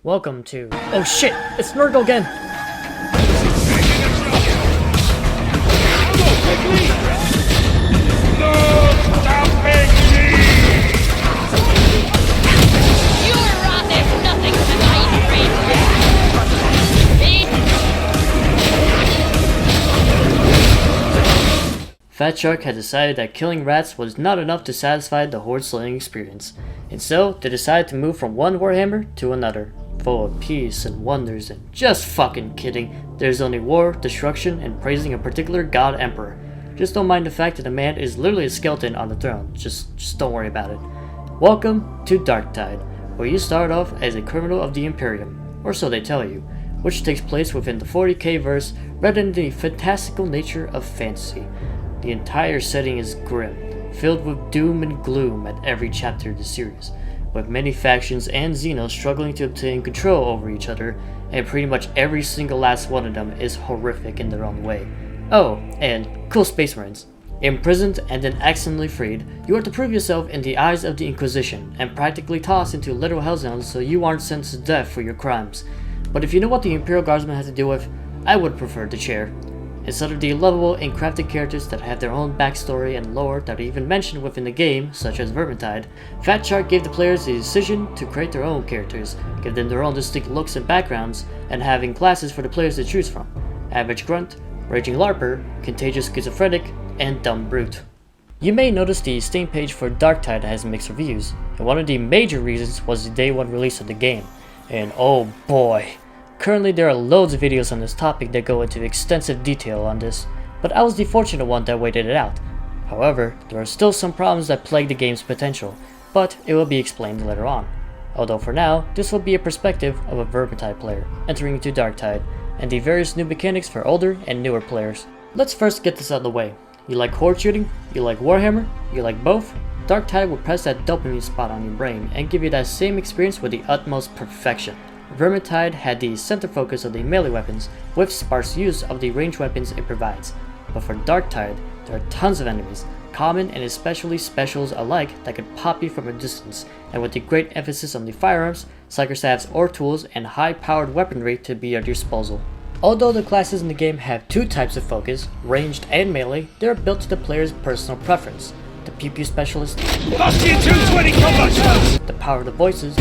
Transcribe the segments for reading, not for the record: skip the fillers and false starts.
Welcome to... Oh shit! It's Nurgle again! No stopping me! Your wrath is nothing to my great Fat Shark had decided that killing rats was not enough to satisfy the horde slaying experience, and so they decided to move from one Warhammer to another, full of peace and wonders and just fucking kidding, there's only war, destruction, and praising a particular god emperor. Just don't mind the fact that the man is literally a skeleton on the throne, just don't worry about it. Welcome to Darktide, where you start off as a criminal of the Imperium, or so they tell you, which takes place within the 40k verse rather than the fantastical nature of fantasy. The entire setting is grim, filled with doom and gloom at every chapter of the series, with many factions and Xenos struggling to obtain control over each other, and pretty much every single last one of them is horrific in their own way. Oh, and cool Space Marines. Imprisoned and then accidentally freed, you are to prove yourself in the eyes of the Inquisition, and practically tossed into literal hell zones so you aren't sentenced to death for your crimes. But if you know what the Imperial Guardsmen have to deal with, I would prefer the chair. Instead of the lovable and crafted characters that have their own backstory and lore that are even mentioned within the game, such as Vermintide, Fat Shark gave the players the decision to create their own characters, give them their own distinct looks and backgrounds, and having classes for the players to choose from: Average Grunt, Raging Larper, Contagious Schizophrenic, and Dumb Brute. You may notice the Steam page for Darktide has mixed reviews, and one of the major reasons was the day one release of the game, and oh boy. Currently there are loads of videos on this topic that go into extensive detail on this, but I was the fortunate one that waited it out. However, there are still some problems that plague the game's potential, but it will be explained later on. Although for now, this will be a perspective of a Vermintide player entering into Darktide, and the various new mechanics for older and newer players. Let's first get this out of the way. You like horde shooting? You like Warhammer? You like both? Darktide will press that dopamine spot on your brain and give you that same experience with the utmost perfection. Vermintide had the center focus of the melee weapons, with sparse use of the ranged weapons it provides. But for Darktide, there are tons of enemies, common and especially specials alike, that could pop you from a distance, and with the great emphasis on the firearms, psyker staves or tools, and high-powered weaponry to be at your disposal. Although the classes in the game have two types of focus, ranged and melee, they are built to the player's personal preference. The Pew Pew Specialist, the Power of the Voices,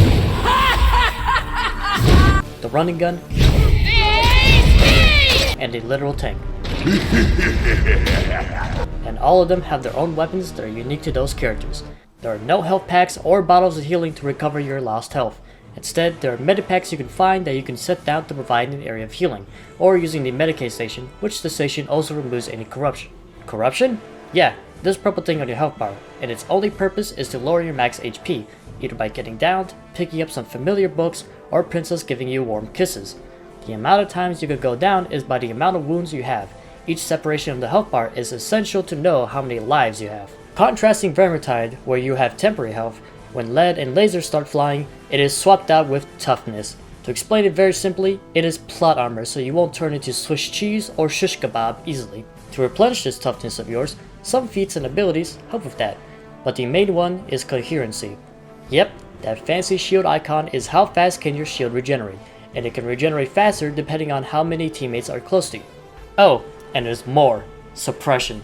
the running gun, and a literal tank. And all of them have their own weapons that are unique to those characters. There are no health packs or bottles of healing to recover your lost health. Instead, there are medipacks you can find that you can set down to provide an area of healing, or using the Medicate station, which the station also removes any corruption. Corruption? Yeah, this purple thing on your health bar, and its only purpose is to lower your max HP, either by getting downed, picking up some familiar books, or Princess giving you warm kisses. The amount of times you could go down is by the amount of wounds you have. Each separation of the health bar is essential to know how many lives you have. Contrasting Vermintide, where you have temporary health, when lead and lasers start flying, it is swapped out with toughness. To explain it very simply, it is plot armor so you won't turn into Swiss cheese or shish kebab easily. To replenish this toughness of yours, some feats and abilities help with that, but the main one is coherency. Yep, that fancy shield icon is how fast can your shield regenerate, and it can regenerate faster depending on how many teammates are close to you. Oh, and there's more. Suppression.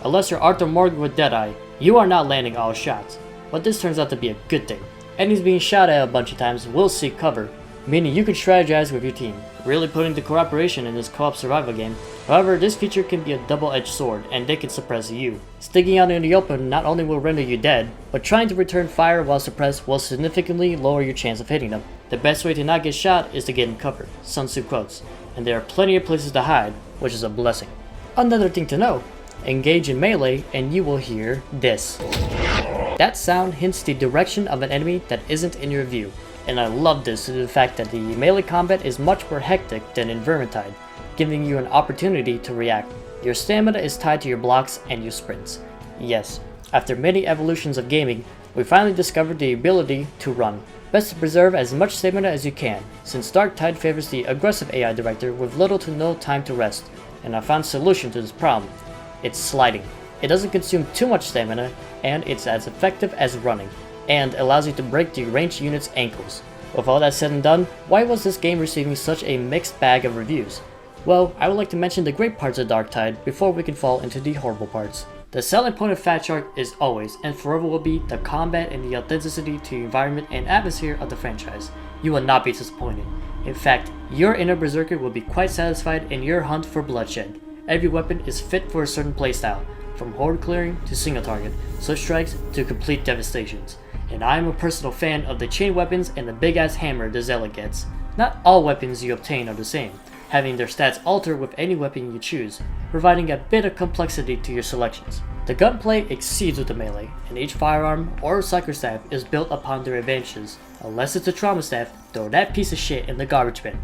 Unless you're Arthur Morgan with Deadeye, you are not landing all shots, but this turns out to be a good thing. Enemies being shot at a bunch of times will seek cover, meaning you can strategize with your team, really putting the cooperation in this co-op survival game. However, this feature can be a double-edged sword, and they can suppress you. Sticking out in the open not only will render you dead, but trying to return fire while suppressed will significantly lower your chance of hitting them. The best way to not get shot is to get in cover, Sun Tzu quotes, and there are plenty of places to hide, which is a blessing. Another thing to know, engage in melee and you will hear this. That sound hints the direction of an enemy that isn't in your view, and I love this due to the fact that the melee combat is much more hectic than in Vermintide, giving you an opportunity to react. Your stamina is tied to your blocks and your sprints. Yes, after many evolutions of gaming, we finally discovered the ability to run. Best to preserve as much stamina as you can, since Darktide favors the aggressive AI director with little to no time to rest, and I found a solution to this problem. It's sliding. It doesn't consume too much stamina, and it's as effective as running, and allows you to break the ranged unit's ankles. With all that said and done, why was this game receiving such a mixed bag of reviews? Well, I would like to mention the great parts of Darktide before we can fall into the horrible parts. The selling point of Fat Shark is always and forever will be the combat and the authenticity to the environment and atmosphere of the franchise. You will not be disappointed. In fact, your inner berserker will be quite satisfied in your hunt for bloodshed. Every weapon is fit for a certain playstyle, from horde clearing to single target, switch strikes to complete devastations. And I am a personal fan of the chain weapons and the big ass hammer the Zealot gets. Not all weapons you obtain are the same, having their stats alter with any weapon you choose, providing a bit of complexity to your selections. The gunplay exceeds with the melee, and each firearm or psyker staff is built upon their advantages. Unless it's a trauma staff, throw that piece of shit in the garbage bin.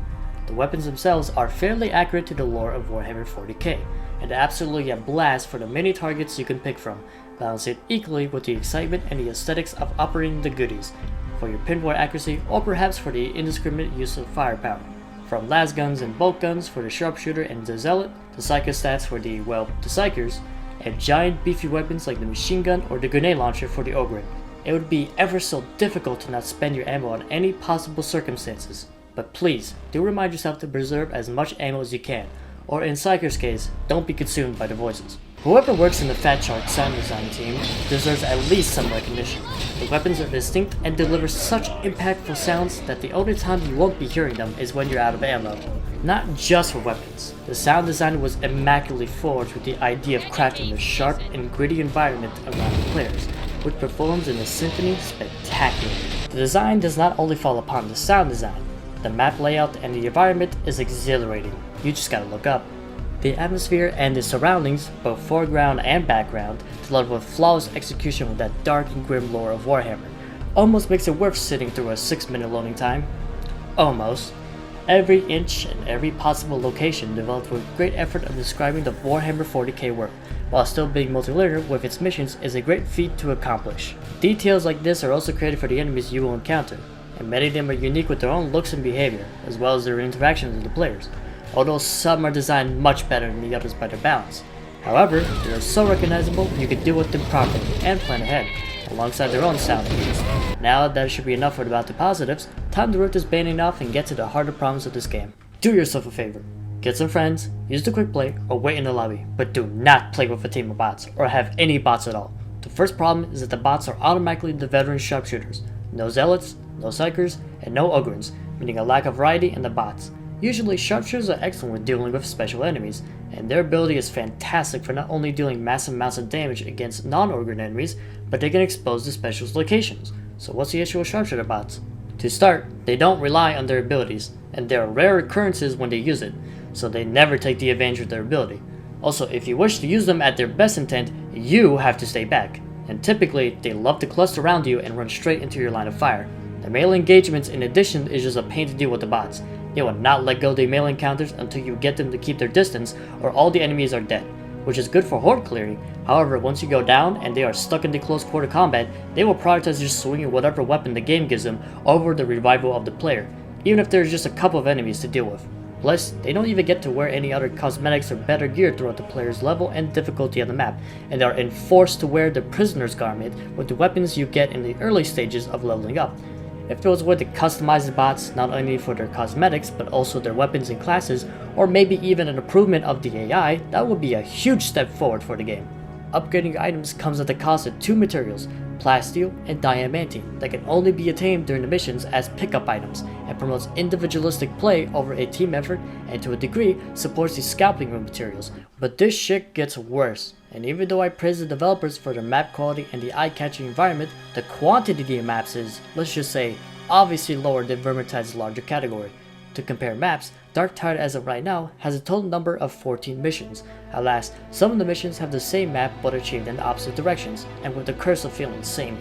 The weapons themselves are fairly accurate to the lore of Warhammer 40k, and absolutely a blast for the many targets you can pick from, balance it equally with the excitement and the aesthetics of operating the goodies, for your pinpoint accuracy or perhaps for the indiscriminate use of firepower. From las guns and bolt guns for the sharpshooter and the zealot, the psyker stats for the psychers, and giant beefy weapons like the machine gun or the grenade launcher for the ogre. It would be ever so difficult to not spend your ammo on any possible circumstances, but please do remind yourself to preserve as much ammo as you can, or in Psyker's case, don't be consumed by the voices. Whoever works in the Fat Shark sound design team deserves at least some recognition. The weapons are distinct and deliver such impactful sounds that the only time you won't be hearing them is when you're out of ammo. Not just for weapons, the sound design was immaculately forged with the idea of crafting a sharp and gritty environment around the players, which performs in a symphony spectacularly. The design does not only fall upon the sound design, the map layout and the environment is exhilarating, you just gotta look up. The atmosphere and the surroundings, both foreground and background, delivered with flawless execution with that dark and grim lore of Warhammer, almost makes it worth sitting through a 6-minute loading time. Almost. Every inch and every possible location developed with great effort of describing the Warhammer 40k world, while still being multilayered with its missions is a great feat to accomplish. Details like this are also created for the enemies you will encounter, and many of them are unique with their own looks and behavior, as well as their interactions with the players, although some are designed much better than the others by their balance. However, they are so recognizable you can deal with them properly and plan ahead, alongside their own sound cues. Now that should be enough about the positives, time to rip this banding off and get to the harder problems of this game. Do yourself a favor. Get some friends, use the quick play, or wait in the lobby, but do not play with a team of bots, or have any bots at all. The first problem is that the bots are automatically the veteran sharpshooters. No zealots, no psychers, and no ogrins, meaning a lack of variety in the bots. Usually sharpshooters are excellent with dealing with special enemies, and their ability is fantastic for not only dealing massive amounts of damage against non-ogrin enemies, but they can expose the specialist locations. So what's the issue with sharpshooter bots? To start, they don't rely on their abilities, and there are rare occurrences when they use it, so they never take the advantage of their ability. Also, if you wish to use them at their best intent, you have to stay back, and typically they love to cluster around you and run straight into your line of fire. The melee engagements in addition is just a pain to deal with the bots. They will not let go of the melee encounters until you get them to keep their distance or all the enemies are dead, which is good for horde clearing. However, once you go down and they are stuck in the close quarter combat, they will prioritize just swinging whatever weapon the game gives them over the revival of the player, even if there's just a couple of enemies to deal with. Plus, they don't even get to wear any other cosmetics or better gear throughout the player's level and difficulty on the map, and are enforced to wear the prisoner's garment with the weapons you get in the early stages of leveling up. If there was a way to customize the bots not only for their cosmetics but also their weapons and classes, or maybe even an improvement of the AI, that would be a huge step forward for the game. Upgrading items comes at the cost of 2 materials, plasteel and diamantine, that can only be attained during the missions as pickup items, and promotes individualistic play over a team effort and to a degree supports the scalping room materials. But this shit gets worse. And even though I praise the developers for their map quality and the eye-catching environment, the quantity of maps is, let's just say, obviously lower than Vermintide's larger category. To compare maps, Darktide as of right now has a total number of 14 missions. Alas, some of the missions have the same map but achieved in opposite directions, and with the curse of feeling samey.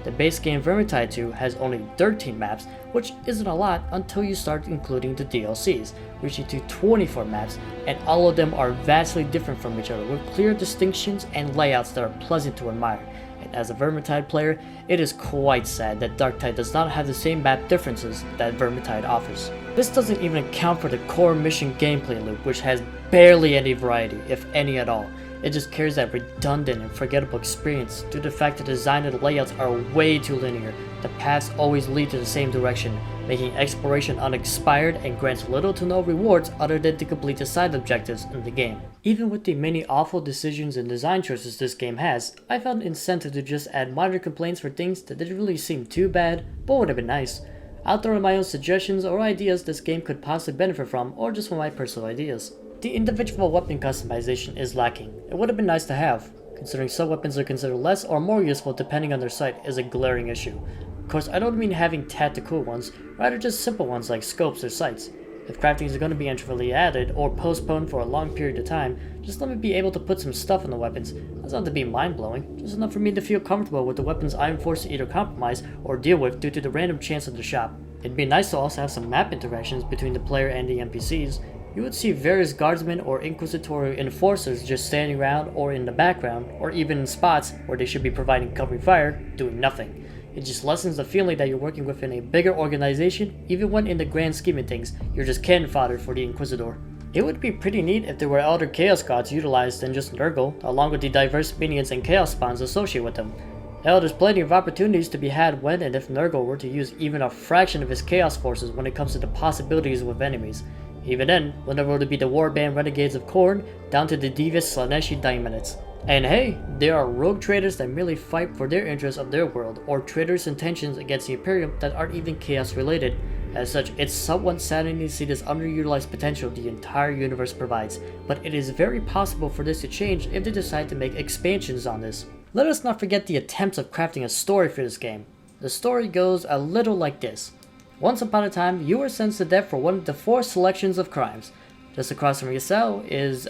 The base game Vermintide 2 has only 13 maps, which isn't a lot until you start including the DLCs, reaching to 24 maps, and all of them are vastly different from each other with clear distinctions and layouts that are pleasant to admire. And as a Vermintide player, it is quite sad that Darktide does not have the same map differences that Vermintide offers. This doesn't even account for the core mission gameplay loop, which has barely any variety, if any at all, It just carries that redundant and forgettable experience due to the fact that the design and the layouts are way too linear. The paths always lead to the same direction, making exploration unexpired and grants little to no rewards other than to complete the side objectives in the game. Even with the many awful decisions and design choices this game has, I found incentive to just add minor complaints for things that didn't really seem too bad, but would have been nice. I'll throw in my own suggestions or ideas this game could possibly benefit from, or just from my personal ideas. The individual weapon customization is lacking. It would have been nice to have. Considering some weapons are considered less or more useful depending on their site is a glaring issue. Of course, I don't mean having tactical ones, rather just simple ones like scopes or sights. If crafting is going to be intermittently added or postponed for a long period of time, just let me be able to put some stuff on the weapons. That's not to be mind-blowing, just enough for me to feel comfortable with the weapons I am forced to either compromise or deal with due to the random chance of the shop. It'd be nice to also have some map interactions between the player and the NPCs. You would see various guardsmen or inquisitorial enforcers just standing around or in the background, or even in spots where they should be providing covering fire, doing nothing. It just lessens the feeling that you're working within a bigger organization, even when in the grand scheme of things, you're just cannon fodder for the Inquisitor. It would be pretty neat if there were other Chaos Gods utilized than just Nurgle, along with the diverse minions and Chaos spawns associated with them. Hell, there's plenty of opportunities to be had when and if Nurgle were to use even a fraction of his Chaos forces when it comes to the possibilities with enemies. Even then, whenever it would be the Warband Renegades of Khorne, down to the devious Slaaneshi Daimonids. And hey, there are rogue traders that merely fight for their interests of their world, or traders' intentions against the Imperium that aren't even Chaos related. As such, it's somewhat saddening to see this underutilized potential the entire universe provides, but it is very possible for this to change if they decide to make expansions on this. Let us not forget the attempts of crafting a story for this game. The story goes a little like this. Once upon a time, you were sentenced to death for one of the 4 selections of crimes. Just across from your cell is,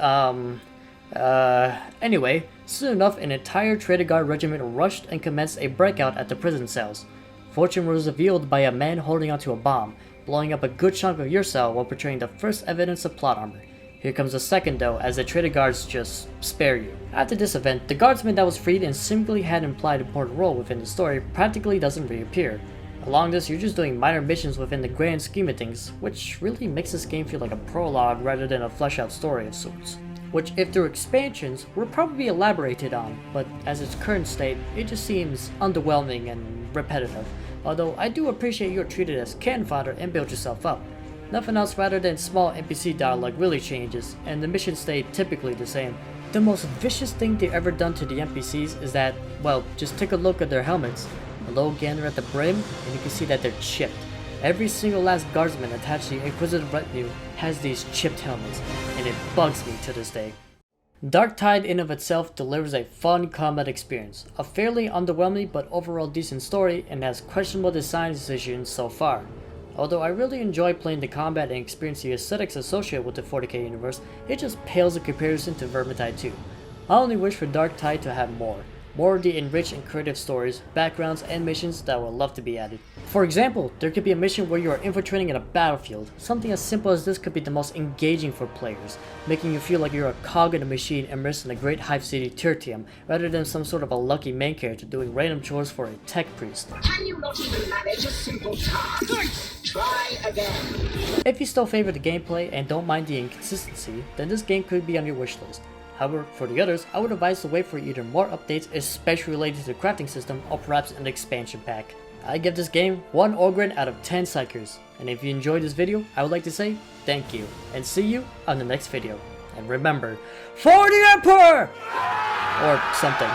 anyway, soon enough, an entire Traitor Guard regiment rushed and commenced a breakout at the prison cells. Fortune was revealed by a man holding onto a bomb, blowing up a good chunk of your cell while portraying the first evidence of plot armor. Here comes the second though, as the Traitor Guards just spare you. After this event, the guardsman that was freed and simply had an implied important role within the story practically doesn't reappear. Along this, you're just doing minor missions within the grand scheme of things, which really makes this game feel like a prologue rather than a fleshed out story of sorts. Which, if through expansions, will probably be elaborated on, but as its current state, it just seems underwhelming and repetitive. Although I do appreciate you're treated as cannon fodder and build yourself up. Nothing else rather than small NPC dialogue really changes, and the missions stay typically the same. The most vicious thing they've ever done to the NPCs is that, well, just take a look at their helmets. A low gander at the brim, and you can see that they're chipped. Every single last guardsman attached to the Inquisitive retinue has these chipped helmets, and it bugs me to this day. Darktide in of itself delivers a fun combat experience, a fairly underwhelming but overall decent story, and has questionable design decisions so far. Although I really enjoy playing the combat and experience the aesthetics associated with the 40k universe, it just pales in comparison to Vermintide 2. I only wish for Darktide to have more of the enriched and creative stories, backgrounds, and missions that would love to be added. For example, there could be a mission where you are infiltrating in a battlefield. Something as simple as this could be the most engaging for players, making you feel like you're a cog in a machine immersed in a great hive city tertium, rather than some sort of a lucky main character doing random chores for a tech priest. Can you not even manage a simple task? Try again. If you still favor the gameplay and don't mind the inconsistency, then this game could be on your wish list. However, for the others, I would advise to wait for either more updates, especially related to the crafting system, or perhaps an expansion pack. I give this game 1 Ogryn out of 10 Psychers, and if you enjoyed this video, I would like to say thank you, and see you on the next video. And remember, for the Emperor! Or something.